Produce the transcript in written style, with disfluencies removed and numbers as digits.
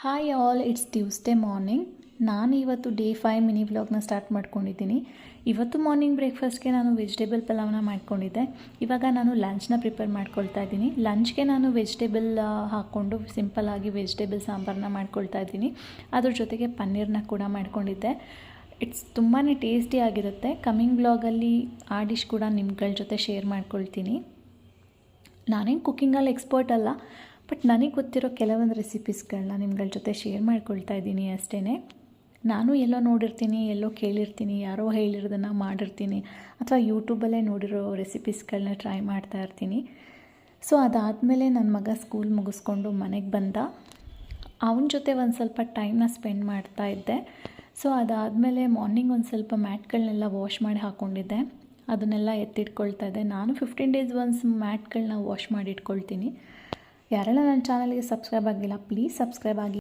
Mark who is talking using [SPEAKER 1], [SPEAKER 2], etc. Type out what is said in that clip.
[SPEAKER 1] Hi all, it's Tuesday morning. ನಾನು ಇವತ್ತು day 5 mini ವ್ಲಾಗ್ನ ಸ್ಟಾರ್ಟ್ ಮಾಡ್ಕೊಂಡಿದ್ದೀನಿ. ಇವತ್ತು ಮಾರ್ನಿಂಗ್ ಬ್ರೇಕ್ಫಾಸ್ಟ್ಗೆ ನಾನು ವೆಜಿಟೇಬಲ್ ಪಲಾವ್ನ ಮಾಡ್ಕೊಂಡಿದ್ದೆ. ಇವಾಗ ನಾನು ಲಂಚ್ನ ಪ್ರಿಪೇರ್ ಮಾಡ್ಕೊಳ್ತಾ ಇದ್ದೀನಿ. ಲಂಚ್ಗೆ ನಾನು ವೆಜಿಟೇಬಲ್ ಹಾಕ್ಕೊಂಡು ಸಿಂಪಲ್ಲಾಗಿ ವೆಜಿಟೇಬಲ್ ಸಾಂಬಾರನ್ನ ಮಾಡ್ಕೊಳ್ತಾ ಇದ್ದೀನಿ. ಅದ್ರ ಜೊತೆಗೆ ಪನ್ನೀರ್ನ ಕೂಡ ಮಾಡ್ಕೊಂಡಿದ್ದೆ. ಇಟ್ಸ್ ತುಂಬಾ ಟೇಸ್ಟಿ ಆಗಿರುತ್ತೆ. ಕಮಿಂಗ್ ವ್ಲಾಗಲ್ಲಿ ಆ ಡಿಶ್ ಕೂಡ ನಿಮ್ಗಳ ಜೊತೆ ಶೇರ್ ಮಾಡ್ಕೊಳ್ತೀನಿ. ನಾನೇನು ಕುಕ್ಕಿಂಗಲ್ಲಿ ಎಕ್ಸ್ಪರ್ಟ್ ಅಲ್ಲ, ಬಟ್ ನನಗೆ ಗೊತ್ತಿರೋ ಕೆಲವೊಂದು ರೆಸಿಪೀಸ್ಗಳನ್ನ ನಿಮ್ಗಳ ಜೊತೆ ಶೇರ್ ಮಾಡ್ಕೊಳ್ತಾ ಇದ್ದೀನಿ ಅಷ್ಟೇ. ನಾನು ಎಲ್ಲೋ ನೋಡಿರ್ತೀನಿ, ಎಲ್ಲೋ ಕೇಳಿರ್ತೀನಿ, ಯಾರೋ ಹೇಳಿರೋದನ್ನು ಮಾಡಿರ್ತೀನಿ, ಅಥವಾ ಯೂಟ್ಯೂಬಲ್ಲೇ ನೋಡಿರೋ ರೆಸಿಪೀಸ್ಗಳನ್ನ ಟ್ರೈ ಮಾಡ್ತಾ ಇರ್ತೀನಿ. ಸೊ ಅದಾದಮೇಲೆ ನನ್ನ ಮಗ ಸ್ಕೂಲ್ ಮುಗಿಸ್ಕೊಂಡು ಮನೆಗೆ ಬಂದ. ಅವನ ಜೊತೆ ಒಂದು ಸ್ವಲ್ಪ ಟೈಮ್ನ ಸ್ಪೆಂಡ್ ಮಾಡ್ತಾ ಇದ್ದೆ. ಸೊ ಅದಾದಮೇಲೆ ಮಾರ್ನಿಂಗ್ ಒಂದು ಸ್ವಲ್ಪ ಮ್ಯಾಟ್ಗಳನ್ನೆಲ್ಲ ವಾಶ್ ಮಾಡಿ ಹಾಕ್ಕೊಂಡಿದ್ದೆ. ಅದನ್ನೆಲ್ಲ ಎತ್ತಿಟ್ಕೊಳ್ತಾ ಇದ್ದೆ. ನಾನು 15 ಡೇಸ್ ಒನ್ಸ್ ಮ್ಯಾಟ್ಗಳನ್ನ ವಾಶ್ ಮಾಡಿ ಇಟ್ಕೊಳ್ತೀನಿ. ಯಾರೆಲ್ಲ ನನ್ನ ಚಾನಲ್ಗೆ ಸಬ್ಸ್ಕ್ರೈಬ್ ಆಗಿಲ್ಲ, ಪ್ಲೀಸ್ ಸಬ್ಸ್ಕ್ರೈಬ್ ಆಗಿ.